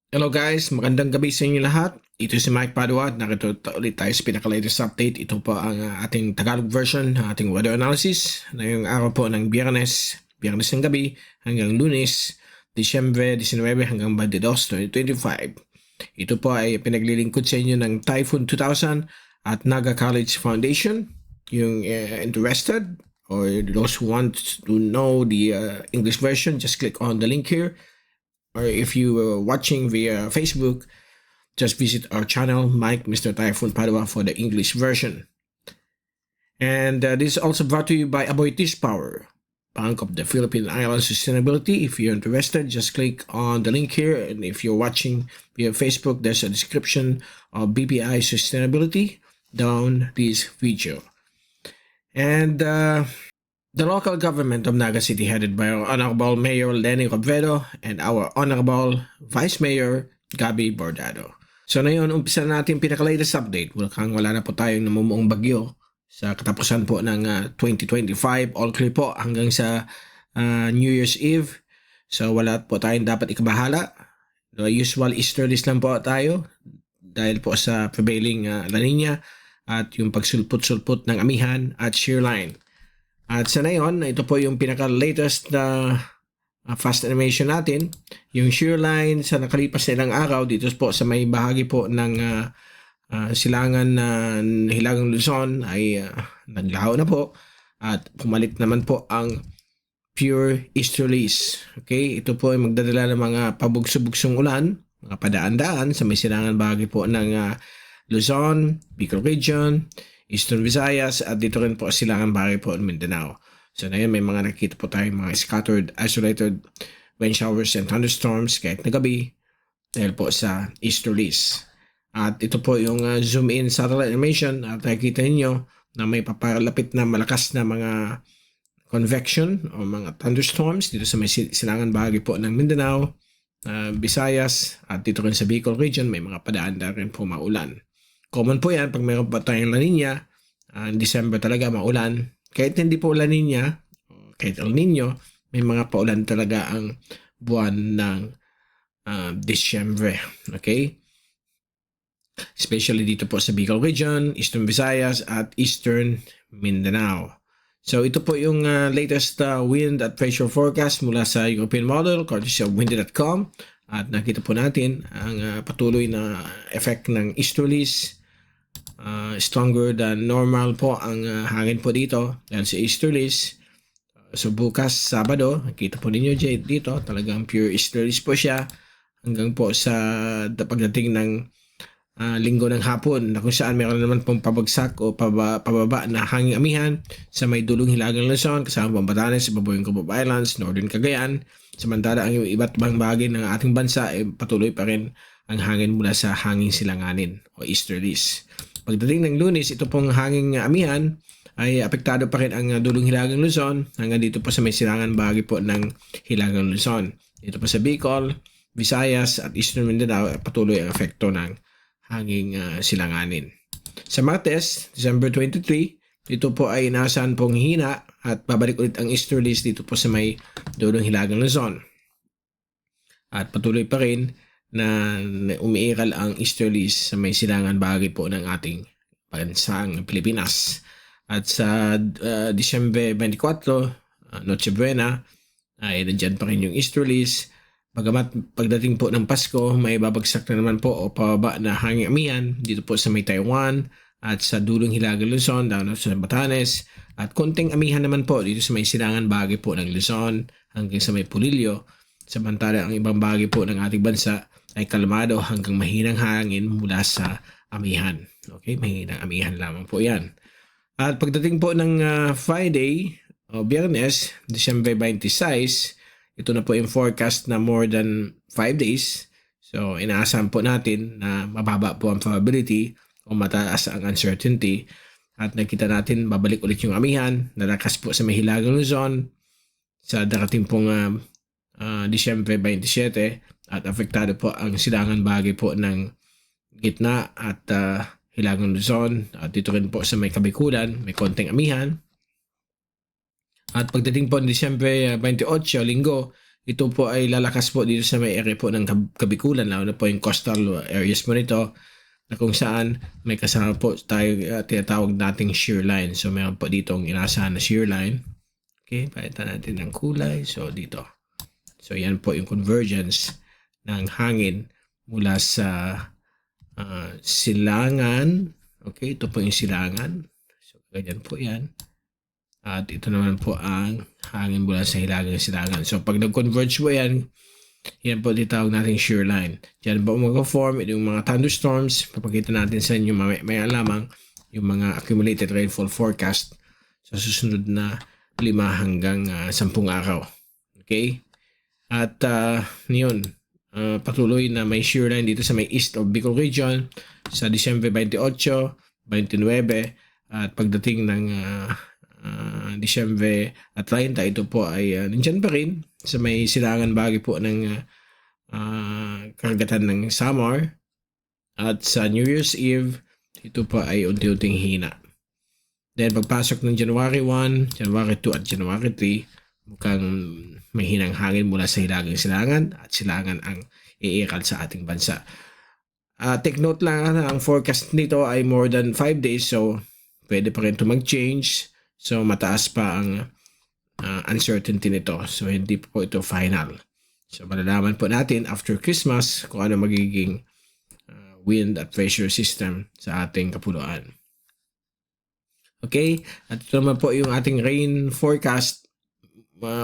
Hello guys, magandang gabi sa inyo lahat. Ito si Mike Padua at nakita ulit tayo sa pinaka-latest update. Ito po ang ating Tagalog version ng ating weather analysis na yung araw po ng Biyernes ng gabi hanggang Lunes, Disyembre 19 hanggang 22, 2025. Ito po ay pinaglilingkod sa inyo ng Typhoon 2000 at Naga College Foundation. Yung interested or those who want to know the English version, just click on the link here. Or if you are watching via Facebook, just visit our channel, Mike Mr. Typhoon Padua, for the English version. And this is also brought to you by Aboitiz Power, Bank of the Philippine Islands Sustainability. If you're interested, just click on the link here. And if you're watching via Facebook, there's a description of BPI Sustainability down this video. And the local government of Naga City, headed by our Honorable Mayor Lenny Robredo and our Honorable Vice Mayor Gabby Bordado. So ngayon, umpisa natin pinaka-latest update. Wala na po tayong namumuong bagyo sa katapusan po ng 2025. All clear po hanggang sa New Year's Eve. So wala po tayong dapat ikabahala. The usual easterlies lang po tayo dahil po sa prevailing La Nina at yung pagsulpot-sulpot ng amihan at shear line. At sa ngayon, ito po yung pinaka-latest na fast animation natin. Yung shear line sa nakalipas na ilang araw dito po sa may bahagi po ng silangan na Hilagang Luzon ay naglaho na po. At pumalit naman po ang pure easterlies. Okay, ito po ay magdadala ng mga pabugso-bugsong ulan, mga padaan-daan sa may silangan bahagi po ng Luzon, Bicol Region, Eastern Visayas at dito rin po silangan bahagi po ng Mindanao. So ngayon may mga nakikita po tayong mga scattered, isolated rain showers and thunderstorms kahit na gabi dahil po sa easterlies. At ito po yung zoom in satellite animation at nakikita niyo na may papalapit na malakas na mga convection o mga thunderstorms dito sa may silangan bahagi po ng Mindanao, Visayas at dito rin sa Bicol Region may mga padaan na rin po maulan. Common po yan pag mayroon pa tayong La Nina, December talaga maulan. Kahit hindi po La Nina, kahit El Nino, may mga paulan talaga ang buwan ng Disyembre. Okay? Especially dito po sa Bicol Region, Eastern Visayas at Eastern Mindanao. So ito po yung latest wind at pressure forecast mula sa European model, courtesy of windy.com. At nakita po natin ang patuloy na effect ng easterlies. Stronger than normal po ang hangin po dito dahil sa easterlies. So bukas Sabado, nakita po ninyo dito, talagang pure easterlies po siya hanggang po sa pagdating ng linggo ng hapon na kung saan meron naman pong pabagsak o pababa na hanging amihan sa may dulong Hilagang Luzon, kasama pong Batanes, Babuyan Cubao Islands, Northern Cagayan. Samantala ang iba't ibang bahagi ng ating bansa ay patuloy pa rin ang hangin mula sa hanging silanganin o easterlies. Pagdating ng Lunes, ito pong hanging amihan ay apektado pa rin ang dulong Hilagang Luzon hanggang dito po sa may silangan bahagi po ng Hilagang Luzon. Dito po sa Bicol, Visayas at Eastern Mindanao patuloy ang epekto ng hanging silanganin. Sa Martes, December 23, dito po ay inaasahan pong hina at babalik ulit ang easterlies dito po sa may dulong Hilagang Luzon. At patuloy pa rin na umiiral ang easterlies sa may silangan bahagi po ng ating bansang Pilipinas. At sa Disyembre 24, Noche Buena, ay nandyan pa rin yung easterlies. Bagamat pagdating po ng Pasko, may babagsak na naman po o pababa na hanging amihan dito po sa may Taiwan at sa dulong Hilagang Luzon, down sa Batanes. At konting amihan naman po dito sa may silangan bahagi po ng Luzon hanggang sa may Pulilio. Samantala ang ibang bahagi po ng ating bansa ay kalmado hanggang mahinang hangin mula sa amihan. Okay, mahinang amihan lamang po yan. At pagdating po ng Friday o Biyernes, December 26, ito na po yung forecast na more than 5 days. So, inaasahan po natin na mababa po ang probability o mataas ang uncertainty. At nakita natin, babalik ulit yung amihan. Nalakas po sa may Hilagang Luzon sa darating pong Disyembre 27. At apektado po ang silangan bahagi po ng gitna at Hilagang Luzon. At dito rin po sa may Kabikulan, may konting amihan. At pagdating po ng Disyembre 28, Linggo, ito po ay lalakas po dito sa may area po ng Kabikulan, lalo na po yung coastal areas mo nito, na kung saan may kasama po tayo tinatawag nating shear line. So meron po dito ang inasahan na shear line. Okay, palitan natin ng kulay. So dito. So yan po yung convergence ng hangin mula sa silangan. Okay, ito po yung silangan. So ganyan po yan. At ito naman po ang hangin mula sa hilagang silangan. So pag nag-converge po yan, yan po ditawag natin shear line. Diyan po mag-form yung mga thunderstorms. Papakita natin sa inyo may lamang yung mga accumulated rainfall forecast sa susunod na 5 hanggang 10 araw. Okay? At yun, patuloy na may shear line dito sa may east of Bicol region sa Disyembre 28, 29 at pagdating ng Disyembre at 30, ito po ay nandyan pa rin sa may silangan bahagi po ng karagatan ng Samar. At sa New Year's Eve, ito po ay unti-unting hina. Then pagpasok ng January 1, January 2 at January 3, mukhang may hinang hangin mula sa hilagang silangan at silangan ang iikal sa ating bansa. Take note lang, ang forecast nito ay more than 5 days, so pwede pa rin ito mag-change. So mataas pa ang uncertainty nito. So hindi po ito final. So malalaman po natin after Christmas kung ano magiging wind at pressure system sa ating kapuluan. Okay, at ito naman po yung ating rain forecast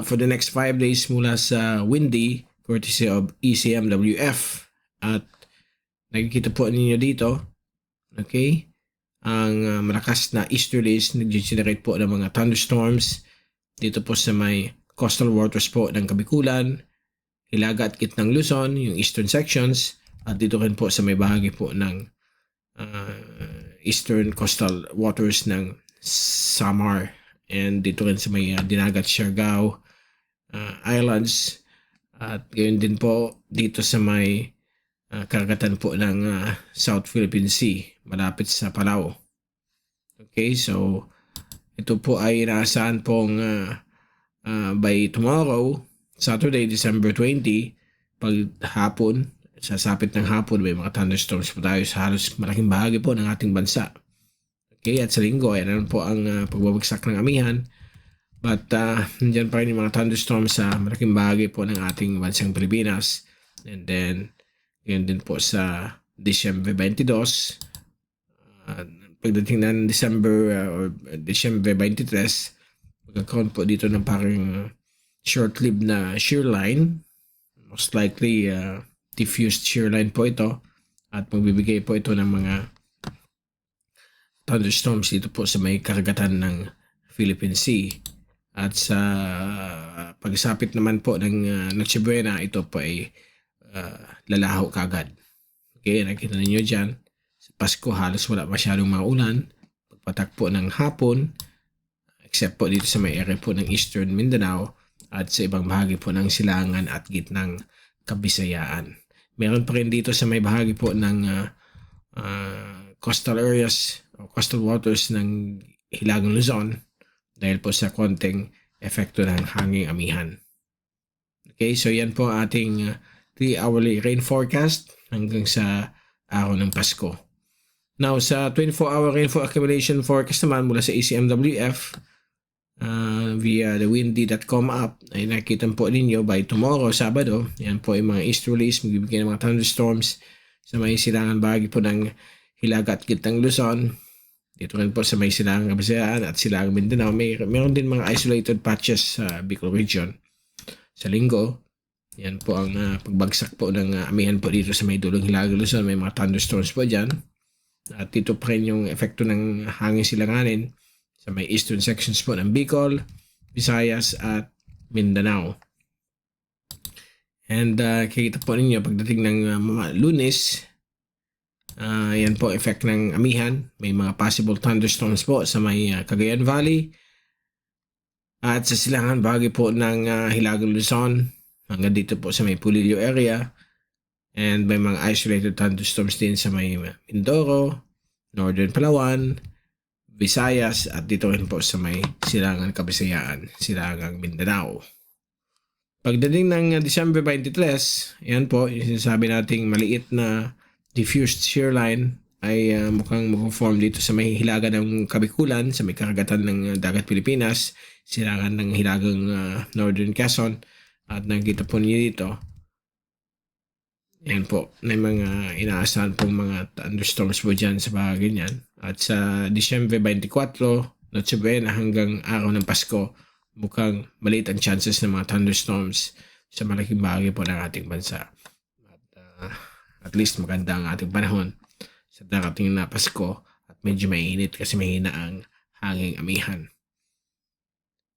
for the next 5 days mula sa Windy, courtesy of ECMWF. At nakikita po ninyo dito, okay, ang malakas na easterlies nag-generate po ng mga thunderstorms dito po sa may coastal waters po ng Kabikulan, Hilaga at Gitnang Luzon, yung eastern sections, at dito rin po sa may bahagi po ng eastern coastal waters ng Samar, and dito rin sa may Dinagat Siargao Islands, at gayon din po dito sa may karagatan po ng South Philippine Sea, malapit sa Palau. Okay, so ito po ay inaasahan pong by tomorrow, Saturday, December 20, pag hapon, sasapit ng hapon, may mga thunderstorms po tayo sa halos malaking bahagi po ng ating bansa. Okay, at sa linggo, ay naman po ang pagbabagsak ng amihan. But nandiyan pa rin yung mga thunderstorms sa malaking bahagi po ng ating bansang Pilipinas. And then, yun din po sa Disyembre 22. Pagdating ng December or Disyembre 23, magkakaroon po dito ng parang short-lived na shear line. Most likely, diffused shear line po ito. At magbibigay po ito ng mga thunderstorms dito po sa may karagatan ng Philippine Sea. At sa pagsapit naman po ng Noche Buena, ito po ay lalaho kagad. Okay, nakita ninyo dyan. Sa Pasko, halos wala masyadong mga ulan. Pagpatak po ng hapon, except po dito sa may area po ng Eastern Mindanao at sa ibang bahagi po ng Silangan at Gitnang Kabisayaan. Meron pa rin dito sa may bahagi po ng coastal areas o coastal waters ng Hilagang Luzon dahil po sa konting epekto ng hanging amihan. Okay, so yan po ating 3-hourly rain forecast hanggang sa araw ng Pasko. Now, sa 24-hour rainfall accumulation forecast naman mula sa ECMWF via the windy.com app, ay nakikita po ninyo by tomorrow, Sabado, yan po yung mga easterlies, magbibigay ng mga thunderstorms sa may silangan bahagi po ng Hilaga at Gitnang Luzon. Dito rin po sa may silangang Kabisayaan at silangang Mindanao. Meron din mga isolated patches sa Bicol region. Sa linggo, yan po ang pagbagsak po ng amihan po dito sa may dulong Hilaga Luzon. May mga thunderstorms po dyan. At dito pa rin yung epekto ng hangin silanganin sa may eastern sections po ng Bicol, Visayas at Mindanao. And kikita po ninyo pagdating ng Lunes, yan po effect ng amihan. May mga possible thunderstorms po sa may Cagayan Valley at sa silangan bahagi po ng Hilagang Luzon hanggang dito po sa may Pulillo area, and may mga isolated thunderstorms din sa may Mindoro, Northern Palawan, Visayas at dito rin po sa may silangan Kabisayaan, silangang Mindanao. Pagdating ng December 23, yan po, yung sinasabi nating maliit na diffused shear line ay mukhang mag-form dito sa may hilaga ng Kabikulan, sa may karagatan ng dagat Pilipinas, silangan ng hilagang Northern Quezon. At nakikita po niyo dito, yan po, may mga inaasahan pong mga thunderstorms po dyan sa bahagi niyan. At sa December 24, Noche Buena hanggang araw ng Pasko, mukhang maliit ang chances ng mga thunderstorms sa malaking bahagi po ng ating bansa. At least maganda ang ating panahon sa darating na Pasko at medyo mainit kasi mahina ang hanging amihan.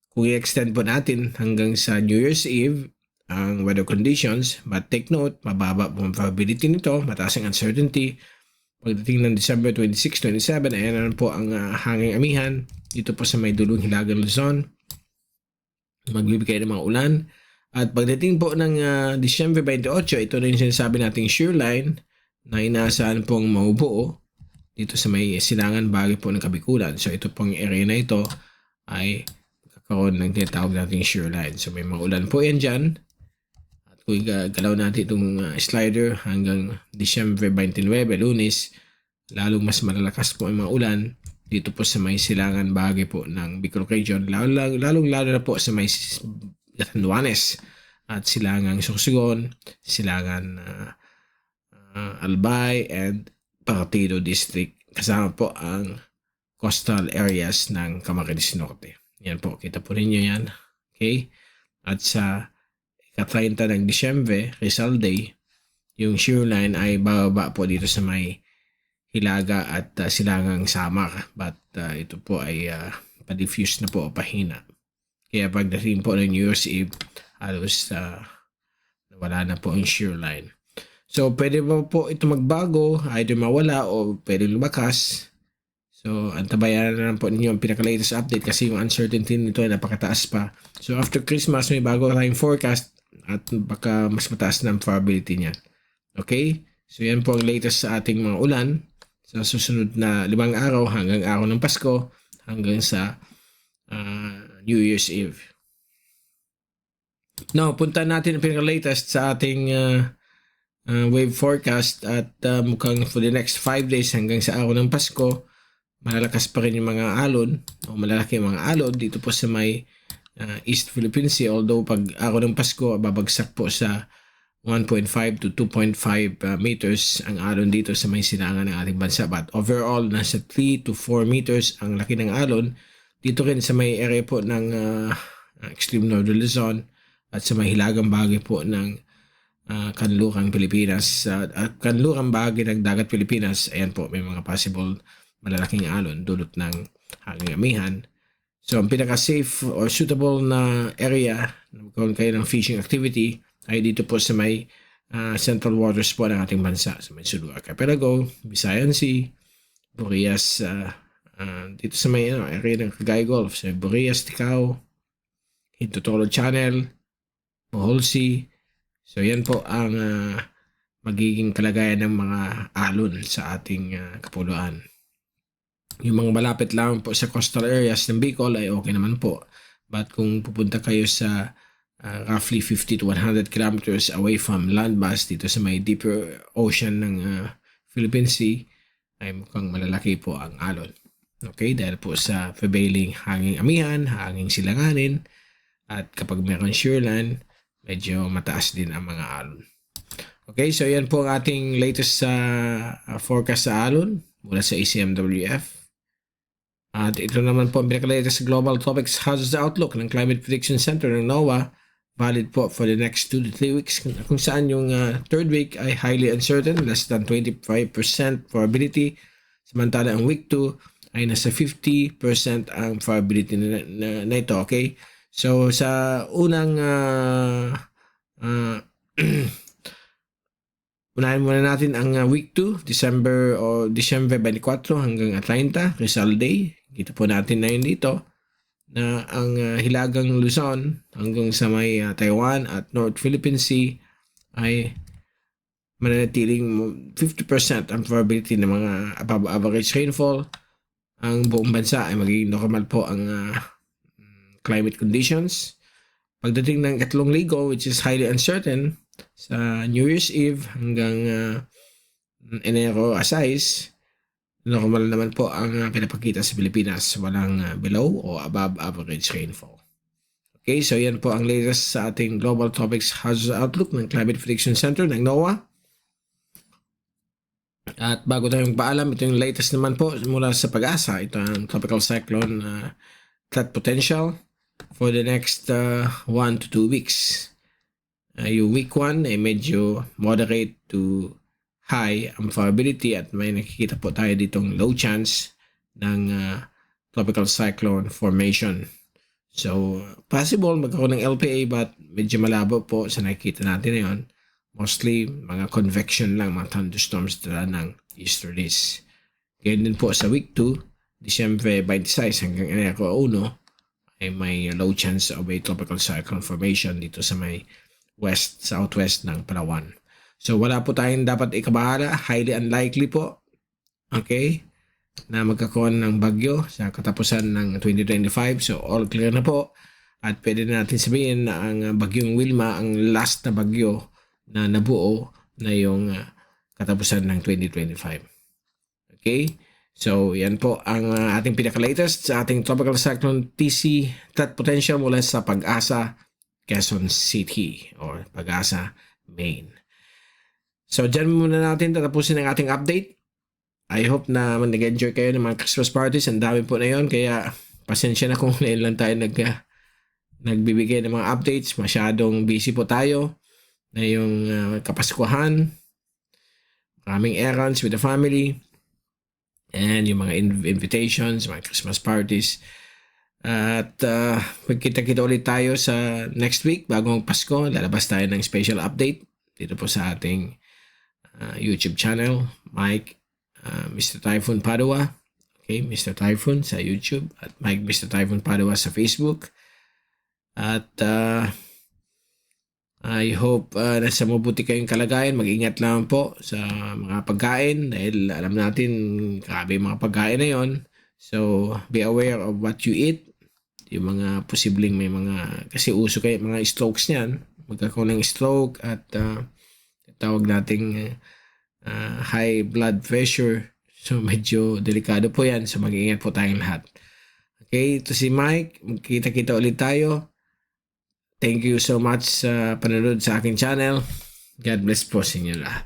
Kung i-extend po natin hanggang sa New Year's Eve ang weather conditions, but take note, mababa po ang probability nito, mataas ang uncertainty. Pagdating ng December 26, 27, ayan naman po ang hanging amihan dito po sa may dulong hilagang Luzon. Magbibigay ng mga ulan. At pagdating po ng December 28, ito na yung sinasabi nating shear line na inaasahan pong maubuo dito sa may silangan bahagi po ng Kabikulan. So ito pong area na ito ay kakaroon ng tinatawag nating shear line. So may mga ulan po yan dyan. At kung galaw natin itong slider hanggang December 29, Lunes, lalong mas malalakas po ang mga ulan dito po sa may silangan bahagi po ng Bicol Region, lalong na po sa may Catanduanes at silangang Sorsogon, silangan Albay and Partido District, kasama po ang coastal areas ng Camarines Norte. Yan po, kita po ninyo yan. Okay? At sa ika-30 ng Disyembre, Rizal Day, yung shear line ay bababa po dito sa may Hilaga at silangang Samar, but ito po ay pa-diffuse na po o pahina. Kaya pagdating po ng New Year's Eve, halos wala na po ang shear line. So pwede po ito magbago, either mawala o pwede lumakas. So antabayan na lang po ninyo ang pinaka-latest update kasi yung uncertainty nito ay napakataas pa. So after Christmas may bago tayong forecast at baka mas mataas na ang probability niya. Okay? So yan po ang latest sa ating mga ulan sa susunod na 5 araw hanggang araw ng Pasko hanggang sa New Year's Eve. Now, punta natin ang pinaka-latest sa ating wave forecast at mukhang for the next 5 days hanggang sa araw ng Pasko, malalakas pa rin yung mga alon o malalaki yung mga alon dito po sa may East Philippine Sea, although pag araw ng Pasko babagsak po sa 1.5 to 2.5 meters ang alon dito sa may silangan ng ating bansa. But overall, nasa 3 to 4 meters ang laki ng alon. Dito rin sa may area po ng extreme northern Luzon at sa may hilagang bahagi po ng kanlurang Pilipinas. At kanlurang bahagi ng dagat Pilipinas, ayan po, may mga possible malalaking alon dulot ng hanging amihan. So, ang pinaka-safe or suitable na area na magkaroon kayo ng fishing activity ay dito po sa may central waters po ng ating bansa, sa may Sulu Archipelago, Visayan Sea, Burias, dito sa may area ng Cagayan Gulf, sa Burias, Ticao, Hintutolo Channel, Bohol Sea. So yan po ang magiging kalagayan ng mga alon sa ating kapuluan. Yung mga malapit lang po sa coastal areas ng Bicol ay okay naman po. But kung pupunta kayo sa roughly 50 to 100 kilometers away from landmass dito sa may deeper ocean ng Philippine Sea, ay mukhang malalaki po ang alon. Okay, dahil po sa prevailing hanging amihan, hanging silanganin, at kapag meron shear line, medyo mataas din ang mga alon. Okay, so yan po ang ating latest forecast sa alon mula sa ACMWF. At ito naman po ang pinaka-latest Global Topics Hazards Outlook ng Climate Prediction Center ng NOAA, valid po for the next 2 to 3 weeks, kung saan yung third week ay highly uncertain, less than 25% probability, samantala ang week 2 ay nasa 50% ang probability na ito. Okay, so sa unang unahin muna natin ang week 2, December 24 hanggang 30, Rizal Day. Kita po natin na yun dito na ang hilagang Luzon hanggang sa may Taiwan at North Philippine Sea ay mananatiling 50% ang probability ng mga above average rainfall. Ang buong bansa ay magiging normal po ang climate conditions. pagdating ng 3,000, which is highly uncertain, sa New Year's Eve hanggang Enero 6, normal naman po ang pinapakita sa Pilipinas. Walang below o above average rainfall. Okay, so yan po ang latest sa ating Global Tropics Hazard Outlook ng Climate Prediction Center ng NOAA. At bago tayong paalam, ito yung latest naman po mula sa Pag-asa. Ito ang tropical cyclone threat potential for the next 1 to 2 weeks. Yung week 1 ay medyo moderate to high ang probability at may nakikita po tayo ditong low chance ng tropical cyclone formation. So, possible magkaroon ng LPA but medyo malabo po sa nakikita natin ngayon. Mostly, mga convection lang, mga thunderstorms dala ng easterlies. Ganyan din po sa week 2, Disyembre 26 hanggang Enero 1, ay may low chance of a tropical cyclone formation dito sa may southwest ng Palawan. So, wala po tayong dapat ikabahala. Highly unlikely po. Okay? Na magkakaroon ng bagyo sa katapusan ng 2025. So, all clear na po. At pwede natin sabihin na ang bagyong Wilma, ang last na bagyo na nabuo na yung katapusan ng 2025. Okay? So, yan po ang ating pinaka-latest sa ating Tropical Cyclone TC threat potential mula sa Pag-asa, Quezon City or Pag-asa, Maine. So, dyan muna natin tatapusin ang ating update. I hope na nag-enjoy kayo ng mga Christmas parties. Ang dami po na yun. Kaya, pasensya na kung ngayon lang tayo nagbibigay ng mga updates. Masyadong busy po tayo na yung Kapaskuhan. Maraming errands with the family. And yung mga invitations, mga Christmas parties. At magkita-kita ulit tayo sa next week. Bagong Pasko, lalabas tayo ng special update dito po sa ating YouTube channel, Mike Mr. Typhoon Padua. Okay, Mr. Typhoon sa YouTube at Mike Mr. Typhoon Padua sa Facebook. At I hope nasa mabuti kayong kalagayan. Mag-ingat lang po sa mga pagkain dahil alam natin grabe yung mga pagkain na yon. So, be aware of what you eat. Yung mga posibleng may mga, kasi uso kayo mga strokes niyan. Magkakaroon ng stroke at tawag nating high blood pressure. So, medyo delikado po yan. So, mag-iingat po tayong lahat. Okay, ito si Mike. Magkita-kita ulit tayo. Thank you so much sa panonood sa aking channel. God bless po sa inyo lahat.